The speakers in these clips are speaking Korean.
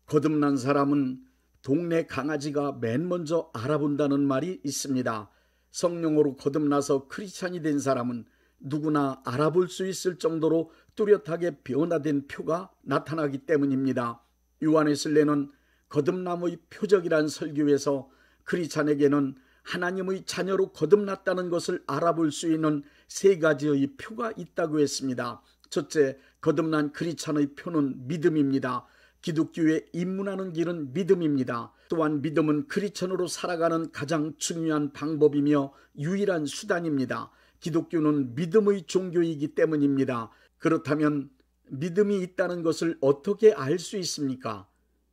거듭난 사람은 동네 강아지가 맨 먼저 알아본다는 말이 있습니다. 성령으로 거듭나서 크리스찬이 된 사람은 누구나 알아볼 수 있을 정도로 뚜렷하게 변화된 표가 나타나기 때문입니다. 요한웨슬레는 거듭남의 표적이란 설교에서 크리스찬에게는 하나님의 자녀로 거듭났다는 것을 알아볼 수 있는 세 가지의 표가 있다고 했습니다. 첫째, 거듭난 크리스찬의 표는 믿음입니다. 기독교에 입문하는 길은 믿음입니다. 또한 믿음은 크리스찬으로 살아가는 가장 중요한 방법이며 유일한 수단입니다. 기독교는 믿음의 종교이기 때문입니다. 그렇다면 믿음이 있다는 것을 어떻게 알 수 있습니까?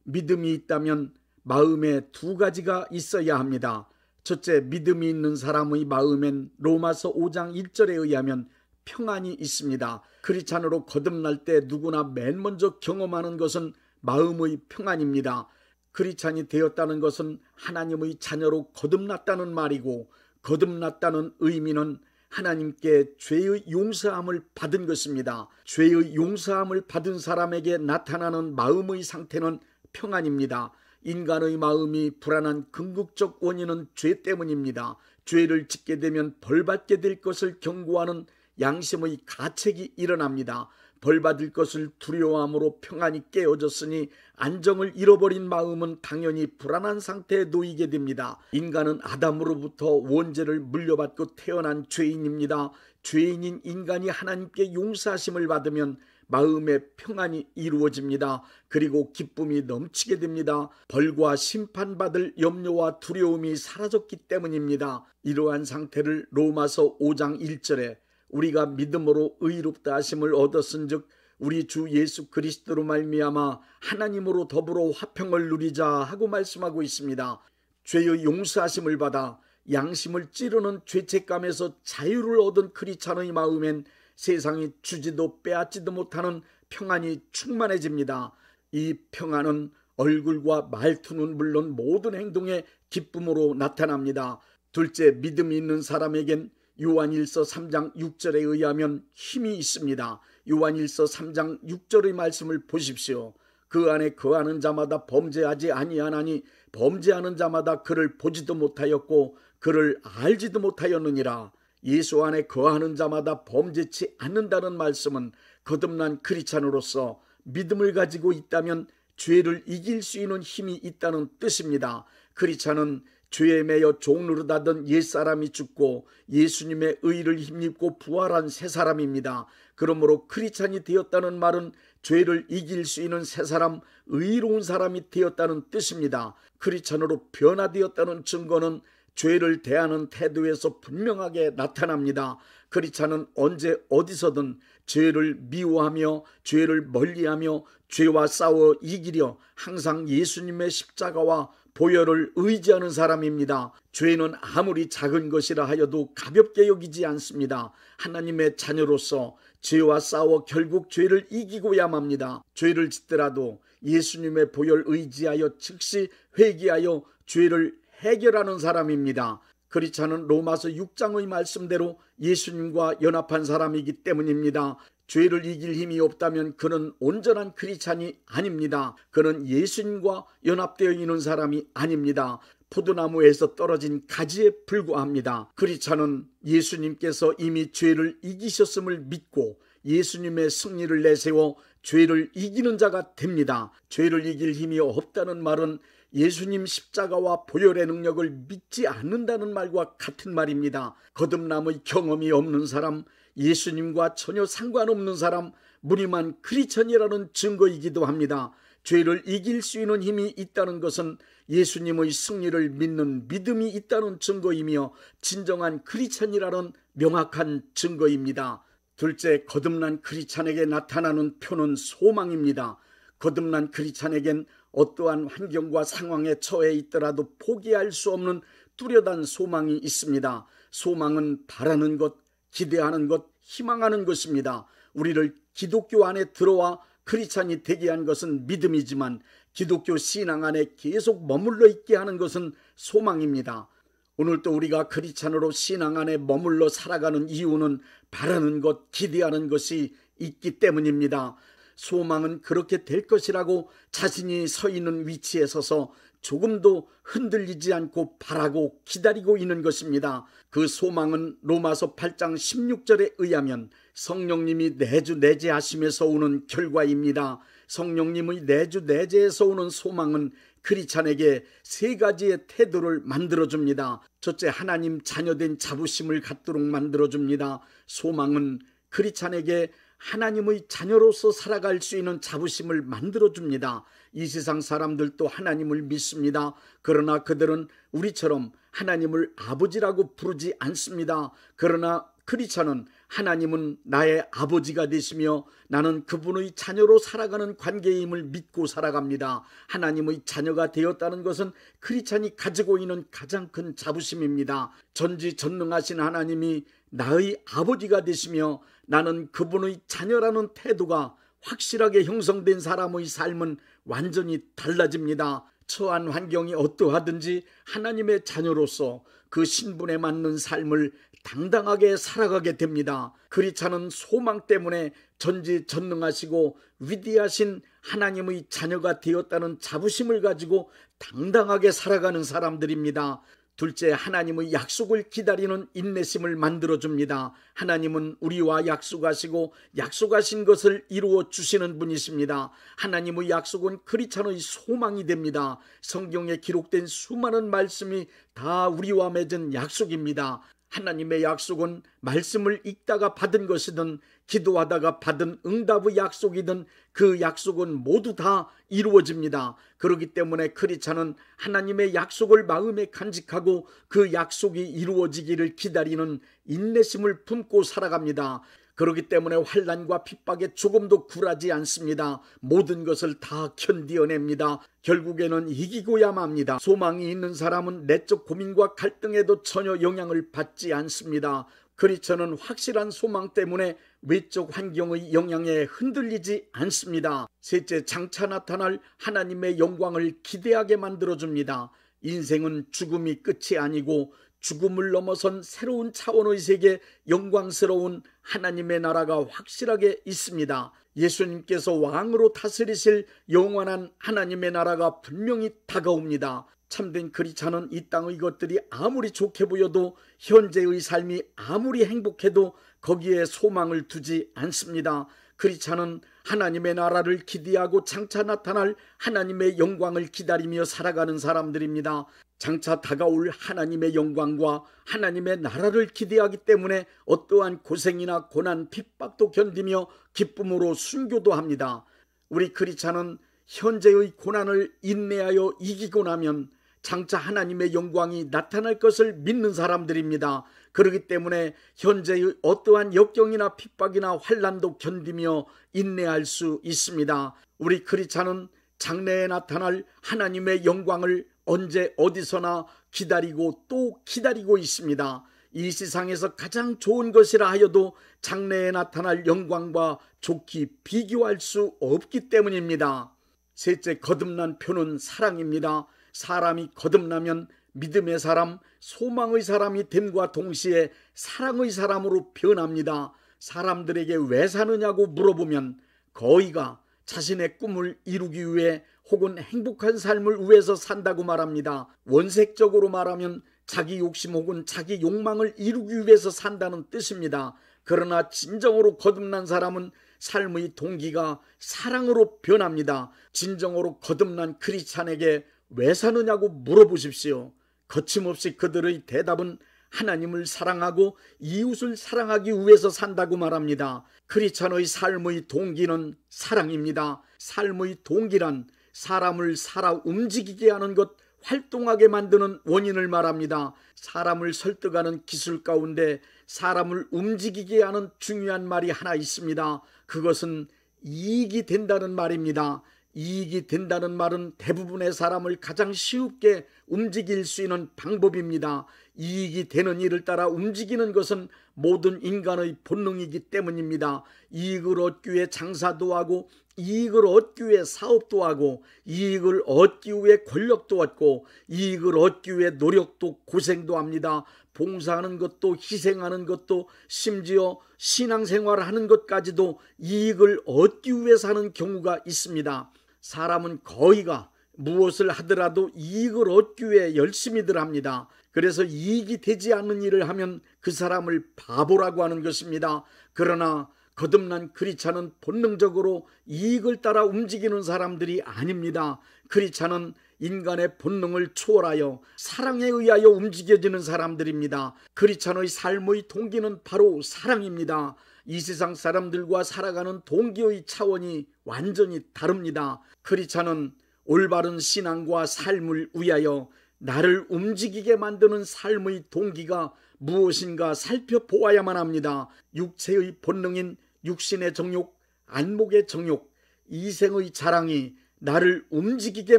믿음이 있다면 마음에 두 가지가 있어야 합니다. 첫째, 믿음이 있는 사람의 마음엔 로마서 5장 1절에 의하면 평안이 있습니다. 크리스찬으로 거듭날 때 누구나 맨 먼저 경험하는 것은 마음의 평안입니다. 크리스찬이 되었다는 것은 하나님의 자녀로 거듭났다는 말이고, 거듭났다는 의미는 하나님께 죄의 용서함을 받은 것입니다. 죄의 용서함을 받은 사람에게 나타나는 마음의 상태는 평안입니다. 인간의 마음이 불안한 궁극적 원인은 죄 때문입니다. 죄를 짓게 되면 벌받게 될 것을 경고하는 양심의 가책이 일어납니다. 벌받을 것을 두려워함으로 평안이 깨어졌으니 안정을 잃어버린 마음은 당연히 불안한 상태에 놓이게 됩니다. 인간은 아담으로부터 원죄를 물려받고 태어난 죄인입니다. 죄인인 인간이 하나님께 용서하심을 받으면 마음의 평안이 이루어집니다. 그리고 기쁨이 넘치게 됩니다. 벌과 심판받을 염려와 두려움이 사라졌기 때문입니다. 이러한 상태를 로마서 5장 1절에 우리가 믿음으로 의롭다 하심을 얻었은즉 우리 주 예수 그리스도로 말미암아 하나님으로 더불어 화평을 누리자 하고 말씀하고 있습니다. 죄의 용서하심을 받아 양심을 찌르는 죄책감에서 자유를 얻은 크리스찬의 마음엔 세상이 주지도 빼앗지도 못하는 평안이 충만해집니다. 이 평안은 얼굴과 말투는 물론 모든 행동에 기쁨으로 나타납니다. 둘째, 믿음이 있는 사람에겐 요한일서 3장 6절에 의하면 힘이 있습니다. 요한일서 3장 6절의 말씀을 보십시오. 그 안에 거하는 자마다 범죄하지 아니하나니 범죄하는 자마다 그를 보지도 못하였고 그를 알지도 못하였느니라. 예수 안에 거하는 자마다 범죄치 않는다는 말씀은 거듭난 크리스찬으로서 믿음을 가지고 있다면 죄를 이길 수 있는 힘이 있다는 뜻입니다. 크리스찬은 죄에 매여 종노릇하던 옛사람이 죽고 예수님의 의를 힘입고 부활한 새사람입니다. 그러므로 크리스찬이 되었다는 말은 죄를 이길 수 있는 새사람, 의로운 사람이 되었다는 뜻입니다. 크리스찬으로 변화되었다는 증거는 죄를 대하는 태도에서 분명하게 나타납니다. 크리스찬은 언제 어디서든 죄를 미워하며 죄를 멀리하며 죄와 싸워 이기려 항상 예수님의 십자가와 보혈을 의지하는 사람입니다. 죄는 아무리 작은 것이라 하여도 가볍게 여기지 않습니다. 하나님의 자녀로서 죄와 싸워 결국 죄를 이기고야 맙니다. 죄를 짓더라도 예수님의 보혈 의지하여 즉시 회개하여 죄를 해결하는 사람입니다. 크리스찬은 로마서 6장의 말씀대로 예수님과 연합한 사람이기 때문입니다. 죄를 이길 힘이 없다면 그는 온전한 크리스찬이 아닙니다. 그는 예수님과 연합되어 있는 사람이 아닙니다. 포도나무에서 떨어진 가지에 불과합니다. 크리스찬은 예수님께서 이미 죄를 이기셨음을 믿고 예수님의 승리를 내세워 죄를 이기는 자가 됩니다. 죄를 이길 힘이 없다는 말은 예수님 십자가와 보혈의 능력을 믿지 않는다는 말과 같은 말입니다. 거듭남의 경험이 없는 사람, 예수님과 전혀 상관없는 사람, 무림한 크리스찬이라는 증거이기도 합니다. 죄를 이길 수 있는 힘이 있다는 것은 예수님의 승리를 믿는 믿음이 있다는 증거이며 진정한 크리스찬이라는 명확한 증거입니다. 둘째, 거듭난 크리스찬에게 나타나는 표는 소망입니다. 거듭난 크리스찬에겐 어떠한 환경과 상황에 처해 있더라도 포기할 수 없는 뚜렷한 소망이 있습니다. 소망은 바라는 것, 기대하는 것, 희망하는 것입니다. 우리를 기독교 안에 들어와 크리스찬이 되게 한 것은 믿음이지만 기독교 신앙 안에 계속 머물러 있게 하는 것은 소망입니다. 오늘도 우리가 크리스찬으로 신앙 안에 머물러 살아가는 이유는 바라는 것, 기대하는 것이 있기 때문입니다. 소망은 그렇게 될 것이라고 자신이 서 있는 위치에 서서 조금도 흔들리지 않고 바라고 기다리고 있는 것입니다. 그 소망은 로마서 8장 16절에 의하면 성령님이 내주내재하심에서 오는 결과입니다. 성령님의 내주내재에서 오는 소망은 크리스찬에게 세 가지의 태도를 만들어줍니다. 첫째, 하나님 자녀된 자부심을 갖도록 만들어줍니다. 소망은 크리스찬에게 하나님의 자녀로서 살아갈 수 있는 자부심을 만들어줍니다. 이 세상 사람들도 하나님을 믿습니다. 그러나 그들은 우리처럼 하나님을 아버지라고 부르지 않습니다. 그러나 크리스찬은 하나님은 나의 아버지가 되시며 나는 그분의 자녀로 살아가는 관계임을 믿고 살아갑니다. 하나님의 자녀가 되었다는 것은 크리스찬이 가지고 있는 가장 큰 자부심입니다. 전지전능하신 하나님이 나의 아버지가 되시며 나는 그분의 자녀라는 태도가 확실하게 형성된 사람의 삶은 완전히 달라집니다. 처한 환경이 어떠하든지 하나님의 자녀로서 그 신분에 맞는 삶을 당당하게 살아가게 됩니다. 크리스찬은 소망 때문에 전지전능하시고 위대하신 하나님의 자녀가 되었다는 자부심을 가지고 당당하게 살아가는 사람들입니다. 둘째, 하나님의 약속을 기다리는 인내심을 만들어줍니다. 하나님은 우리와 약속하시고 약속하신 것을 이루어 주시는 분이십니다. 하나님의 약속은 크리스찬의 소망이 됩니다. 성경에 기록된 수많은 말씀이 다 우리와 맺은 약속입니다. 하나님의 약속은 말씀을 읽다가 받은 것이든 기도하다가 받은 응답의 약속이든 그 약속은 모두 다 이루어집니다. 그렇기 때문에 크리스찬은 하나님의 약속을 마음에 간직하고 그 약속이 이루어지기를 기다리는 인내심을 품고 살아갑니다. 그렇기 때문에 환난과 핍박에 조금도 굴하지 않습니다. 모든 것을 다 견디어냅니다. 결국에는 이기고야 맙니다. 소망이 있는 사람은 내적 고민과 갈등에도 전혀 영향을 받지 않습니다. 크리스천은 확실한 소망 때문에 외적 환경의 영향에 흔들리지 않습니다. 셋째, 장차 나타날 하나님의 영광을 기대하게 만들어줍니다. 인생은 죽음이 끝이 아니고 죽음을 넘어선 새로운 차원의 세계, 영광스러운 하나님의 나라가 확실하게 있습니다. 예수님께서 왕으로 다스리실 영원한 하나님의 나라가 분명히 다가옵니다. 참된 크리스찬은 이 땅의 것들이 아무리 좋게 보여도 현재의 삶이 아무리 행복해도 거기에 소망을 두지 않습니다. 크리스찬은 하나님의 나라를 기대하고 장차 나타날 하나님의 영광을 기다리며 살아가는 사람들입니다. 장차 다가올 하나님의 영광과 하나님의 나라를 기대하기 때문에 어떠한 고생이나 고난, 핍박도 견디며 기쁨으로 순교도 합니다. 우리 크리스찬은 현재의 고난을 인내하여 이기고 나면 장차 하나님의 영광이 나타날 것을 믿는 사람들입니다. 그렇기 때문에 현재의 어떠한 역경이나 핍박이나 환난도 견디며 인내할 수 있습니다. 우리 크리스찬은 장래에 나타날 하나님의 영광을 언제 어디서나 기다리고 또 기다리고 있습니다. 이 세상에서 가장 좋은 것이라 하여도 장래에 나타날 영광과 좋게 비교할 수 없기 때문입니다. 셋째, 거듭난 표는 사랑입니다. 사람이 거듭나면 믿음의 사람, 소망의 사람이 됨과 동시에 사랑의 사람으로 변합니다. 사람들에게 왜 사느냐고 물어보면 거의가 자신의 꿈을 이루기 위해 혹은 행복한 삶을 위해서 산다고 말합니다. 원색적으로 말하면 자기 욕심 혹은 자기 욕망을 이루기 위해서 산다는 뜻입니다. 그러나 진정으로 거듭난 사람은 삶의 동기가 사랑으로 변합니다. 진정으로 거듭난 크리스찬에게 왜 사느냐고 물어보십시오. 거침없이 그들의 대답은 하나님을 사랑하고 이웃을 사랑하기 위해서 산다고 말합니다. 크리스찬의 삶의 동기는 사랑입니다. 삶의 동기란 사람을 살아 움직이게 하는 것, 활동하게 만드는 원인을 말합니다. 사람을 설득하는 기술 가운데 사람을 움직이게 하는 중요한 말이 하나 있습니다. 그것은 이익이 된다는 말입니다. 이익이 된다는 말은 대부분의 사람을 가장 쉽게 움직일 수 있는 방법입니다. 이익이 되는 일을 따라 움직이는 것은 모든 인간의 본능이기 때문입니다. 이익을 얻기 위해 장사도 하고 이익을 얻기 위해 사업도 하고, 이익을 얻기 위해 권력도 얻고, 이익을 얻기 위해 노력도 고생도 합니다. 봉사하는 것도, 희생하는 것도, 심지어 신앙생활을 하는 것까지도 이익을 얻기 위해서 하는 경우가 있습니다. 사람은 거의가 무엇을 하더라도 이익을 얻기 위해 열심히들 합니다. 그래서 이익이 되지 않는 일을 하면 그 사람을 바보라고 하는 것입니다. 그러나 거듭난 크리스찬은 본능적으로 이익을 따라 움직이는 사람들이 아닙니다. 크리스찬은 인간의 본능을 초월하여 사랑에 의하여 움직여지는 사람들입니다. 크리스찬의 삶의 동기는 바로 사랑입니다. 이 세상 사람들과 살아가는 동기의 차원이 완전히 다릅니다. 크리스찬은 올바른 신앙과 삶을 위하여 나를 움직이게 만드는 삶의 동기가 무엇인가 살펴보아야만 합니다. 육체의 본능인 육신의 정욕, 안목의 정욕, 이생의 자랑이 나를 움직이게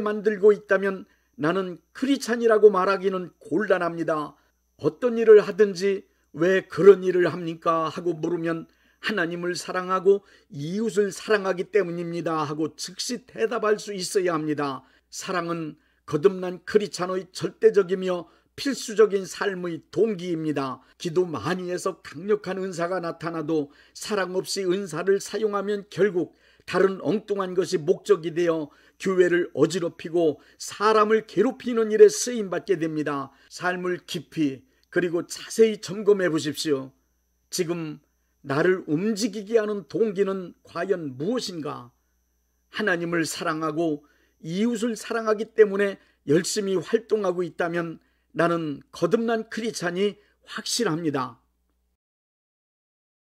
만들고 있다면 나는 크리스찬이라고 말하기는 곤란합니다. 어떤 일을 하든지 왜 그런 일을 합니까? 하고 물으면 하나님을 사랑하고 이웃을 사랑하기 때문입니다 하고 즉시 대답할 수 있어야 합니다. 사랑은 거듭난 크리스찬의 절대적이며 필수적인 삶의 동기입니다. 기도 많이 해서 강력한 은사가 나타나도 사랑 없이 은사를 사용하면 결국 다른 엉뚱한 것이 목적이 되어 교회를 어지럽히고 사람을 괴롭히는 일에 쓰임받게 됩니다. 삶을 깊이 그리고 자세히 점검해 보십시오. 지금 나를 움직이게 하는 동기는 과연 무엇인가? 하나님을 사랑하고 이웃을 사랑하기 때문에 열심히 활동하고 있다면 나는 거듭난 크리스찬이 확실합니다.